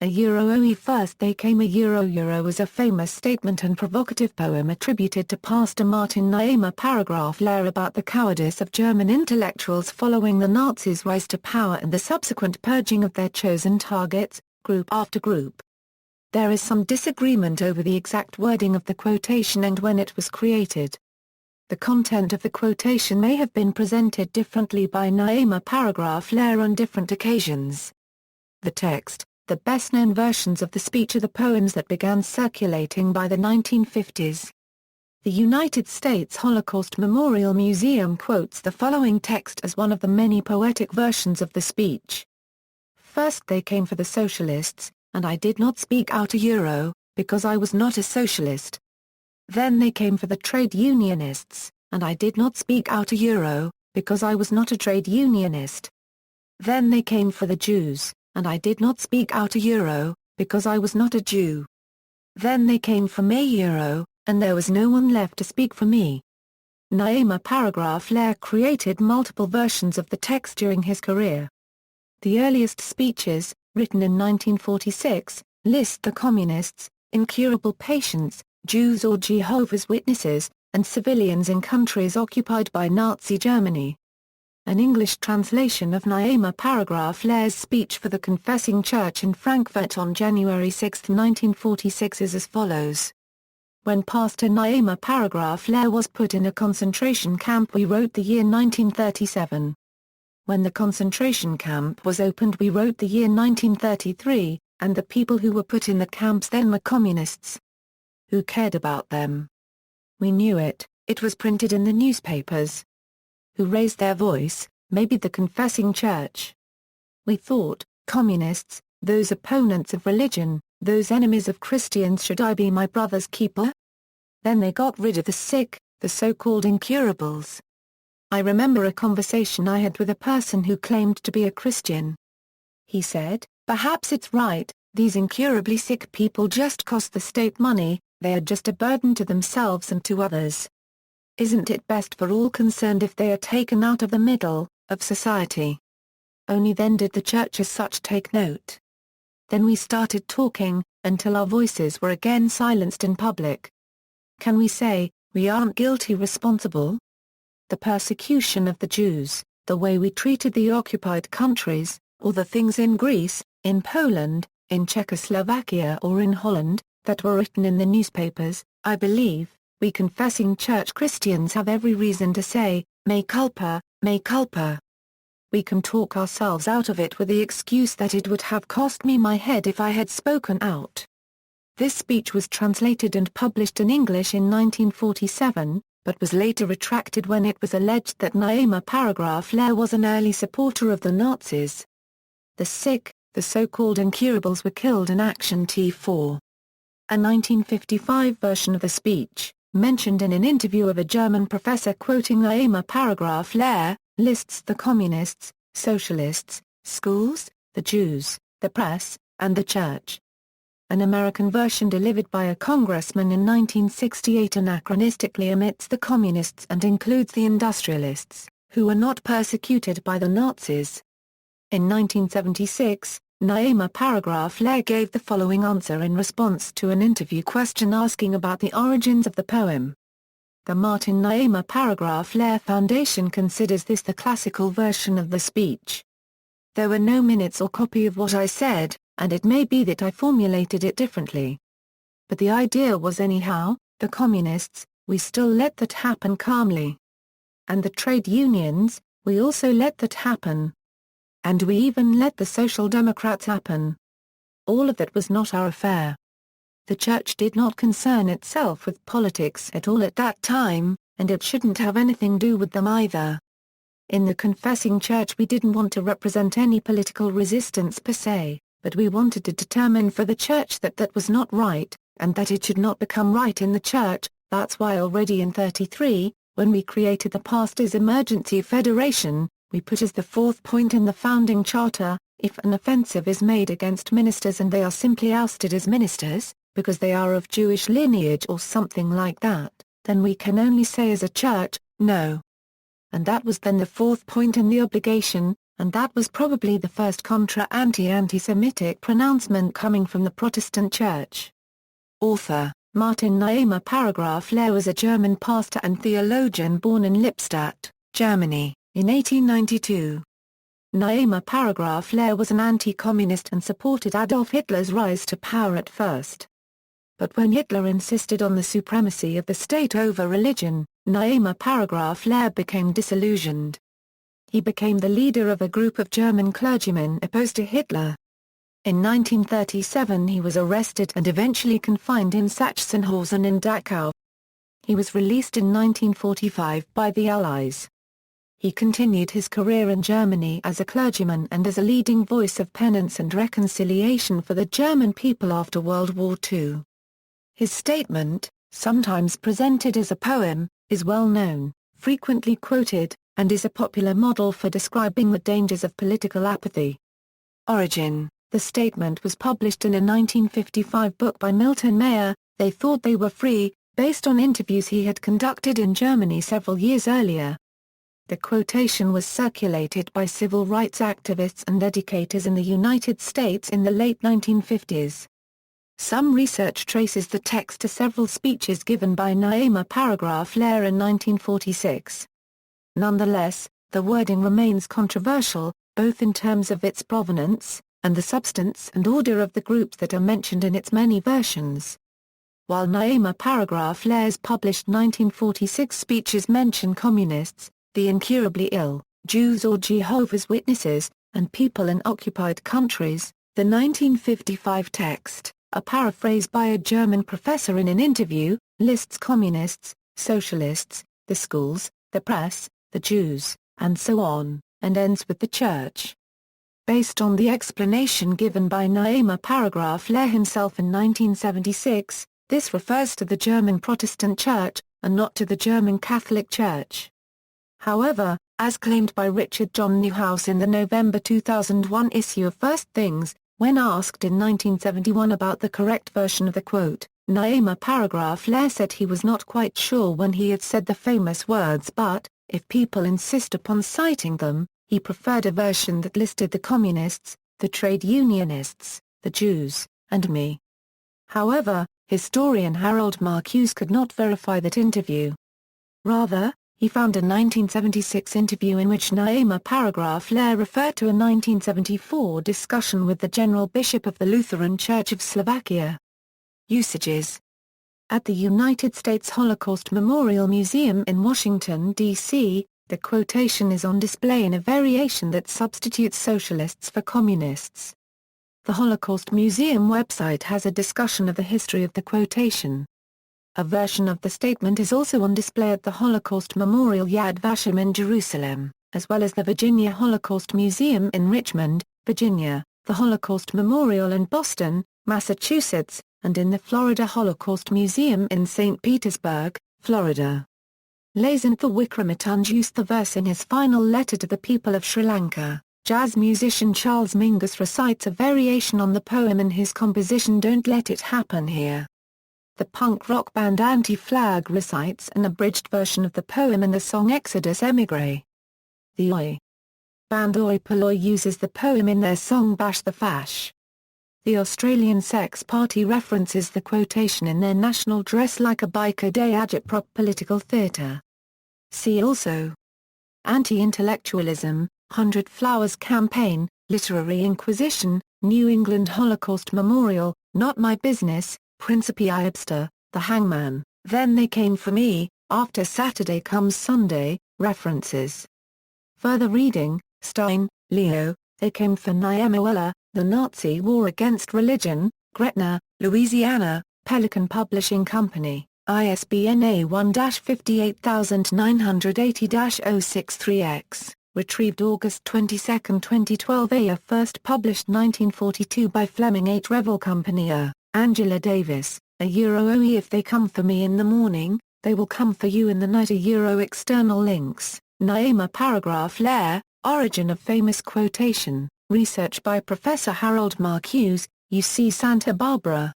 Oe first they came. Euro is a famous statement and provocative poem attributed to Pastor Martin Niemöller paragraph layer about the cowardice of German intellectuals following the Nazis' rise to power and the subsequent purging of their chosen targets, group after group. There is some disagreement over the exact wording of the quotation and when it was created. The content of the quotation may have been presented differently by Niemöller paragraph layer on different occasions. The text, the best-known versions of the speech are the poems that began circulating by the 1950s. The United States Holocaust Memorial Museum quotes the following text as one of the many poetic versions of the speech. First they came for the socialists, and I did not speak out Euro, because I was not a socialist. Then they came for the trade unionists, and I did not speak out Euro, because I was not a trade unionist. Then they came for the Jews, and I did not speak out Euro, because I was not a Jew. Then they came for me Euro, and there was no one left to speak for me. Niemöller paragraph layer created multiple versions of the text during his career. The earliest speeches, written in 1946, list the communists, incurable patients, Jews or Jehovah's Witnesses, and civilians in countries occupied by Nazi Germany. An English translation of Niemöller paragraph layer's speech for the Confessing Church in Frankfurt on January 6, 1946 is as follows. When Pastor Niemöller paragraph layer was put in a concentration camp we wrote the year 1937. When the concentration camp was opened we wrote the year 1933, and the people who were put in the camps then were communists. Who cared about them? We knew it, it was printed in the newspapers. Who raised their voice? Maybe the Confessing Church. We thought, communists, those opponents of religion, those enemies of Christians, should I be my brother's keeper? Then they got rid of the sick, the so-called incurables. I remember a conversation I had with a person who claimed to be a Christian. He said, perhaps it's right, these incurably sick people just cost the state money, they are just a burden to themselves and to others. Isn't it best for all concerned if they are taken out of the middle of society? Only then did the church as such take note. Then we started talking, until our voices were again silenced in public. Can we say, we aren't guilty responsible? The persecution of the Jews, the way we treated the occupied countries, or the things in Greece, in Poland, in Czechoslovakia or in Holland, that were written in the newspapers, I believe, we Confessing Church Christians have every reason to say, mea culpa, mea culpa. We can talk ourselves out of it with the excuse that it would have cost me my head if I had spoken out. This speech was translated and published in English in 1947, but was later retracted when it was alleged that Niemöller paragraph layer was an early supporter of the Nazis. The sick, the so-called incurables, were killed in Action T4. A 1955 version of the speech, mentioned in an interview of a German professor quoting Niemöller paragraph layer, lists the communists, socialists, schools, the Jews, the press, and the church. An American version delivered by a congressman in 1968 anachronistically omits the communists and includes the industrialists, who were not persecuted by the Nazis. In 1976, Niemöller paragraph layer gave the following answer in response to an interview question asking about the origins of the poem. The Martin Niemöller paragraph layer Foundation considers this the classical version of the speech. There were no minutes or copy of what I said, and it may be that I formulated it differently. But the idea was anyhow, the communists, we still let that happen calmly. And the trade unions, we also let that happen. And we even let the Social Democrats happen. All of that was not our affair. The church did not concern itself with politics at all at that time, and it shouldn't have anything to do with them either. In the Confessing Church we didn't want to represent any political resistance per se, but we wanted to determine for the church that that was not right, and that it should not become right in the church. That's why already in '33, when we created the Pastors' Emergency Federation, we put as the fourth point in the founding charter, if an offensive is made against ministers and they are simply ousted as ministers, because they are of Jewish lineage or something like that, then we can only say as a church, no. And that was then the fourth point in the obligation, and that was probably the first anti-Semitic pronouncement coming from the Protestant Church. Author, Martin Niemöller. Paragraph Lehrer was a German pastor and theologian born in Lippstadt, Germany, in 1892. Niemöller. Paragraph Lehrer was an anti-communist and supported Adolf Hitler's rise to power at first. But when Hitler insisted on the supremacy of the state over religion, Niemöller. Paragraph Lehrer became disillusioned. He became the leader of a group of German clergymen opposed to Hitler. In 1937 he was arrested and eventually confined in Sachsenhausen in Dachau. He was released in 1945 by the Allies. He continued his career in Germany as a clergyman and as a leading voice of penance and reconciliation for the German people after World War II. His statement, sometimes presented as a poem, is well known, frequently quoted, and is a popular model for describing the dangers of political apathy. Origin: the statement was published in a 1955 book by Milton Mayer, They Thought They Were Free, based on interviews he had conducted in Germany several years earlier. The quotation was circulated by civil rights activists and educators in the United States in the late 1950s. Some research traces the text to several speeches given by Niemöller. Paragraph Lehrer in 1946. Nonetheless, the wording remains controversial, both in terms of its provenance, and the substance and order of the groups that are mentioned in its many versions. While Niemöller. Paragraph Lehrer's published 1946 speeches mention communists, the incurably ill, Jews or Jehovah's Witnesses, and people in occupied countries, the 1955 text, a paraphrase by a German professor in an interview, lists communists, socialists, the schools, the press, the Jews, and so on, and ends with the church. Based on the explanation given by Niemöller. Paragraph Lehrer himself in 1976, this refers to the German Protestant Church, and not to the German Catholic Church. However, as claimed by Richard John Neuhaus in the November 2001 issue of First Things, when asked in 1971 about the correct version of the quote, Niemöller. Paragraph Lehrer said he was not quite sure when he had said the famous words, but, if people insist upon citing them, he preferred a version that listed the communists, the trade unionists, the Jews, and me. However, historian Harold Marcuse could not verify that interview. Rather, he found a 1976 interview in which Niemöller. Paragraph Lehrer referred to a 1974 discussion with the General Bishop of the Lutheran Church of Slovakia. Usages. At the United States Holocaust Memorial Museum in Washington, D.C., the quotation is on display in a variation that substitutes socialists for communists. The Holocaust Museum website has a discussion of the history of the quotation. A version of the statement is also on display at the Holocaust Memorial Yad Vashem in Jerusalem, as well as the Virginia Holocaust Museum in Richmond, Virginia, the Holocaust Memorial in Boston, Massachusetts, and in the Florida Holocaust Museum in St. Petersburg, Florida. Lasantha Wickramatunge used the verse in his final letter to the people of Sri Lanka. Jazz musician Charles Mingus recites a variation on the poem in his composition Don't Let It Happen Here. The punk rock band Anti-Flag recites an abridged version of the poem in the song Exodus Emigre. The Oi! Band Oi Polloi uses the poem in their song Bash the Fash. The Australian Sex Party references the quotation in their national Dress Like a Biker Day agitprop political theatre. See also: Anti-intellectualism, 100 Flowers Campaign, Literary Inquisition, New England Holocaust Memorial, Not My Business, Principi Iobster, The Hangman, Then They Came for Me, After Saturday Comes Sunday, References. Further reading: Stein, Leo, They Came for Niemöller, The Nazi War Against Religion, Gretna, Louisiana, Pelican Publishing Company, ISBN A1-58980-063-X, retrieved August 22, 2012. First published 1942 by Fleming H. Revell Company. Angela Davis, OE If They Come for Me in the morning, they will come for you in the night. External links, Niemöller. Paragraph Lehrer, Origin of Famous Quotation, research by Professor Harold Marcuse, UC Santa Barbara.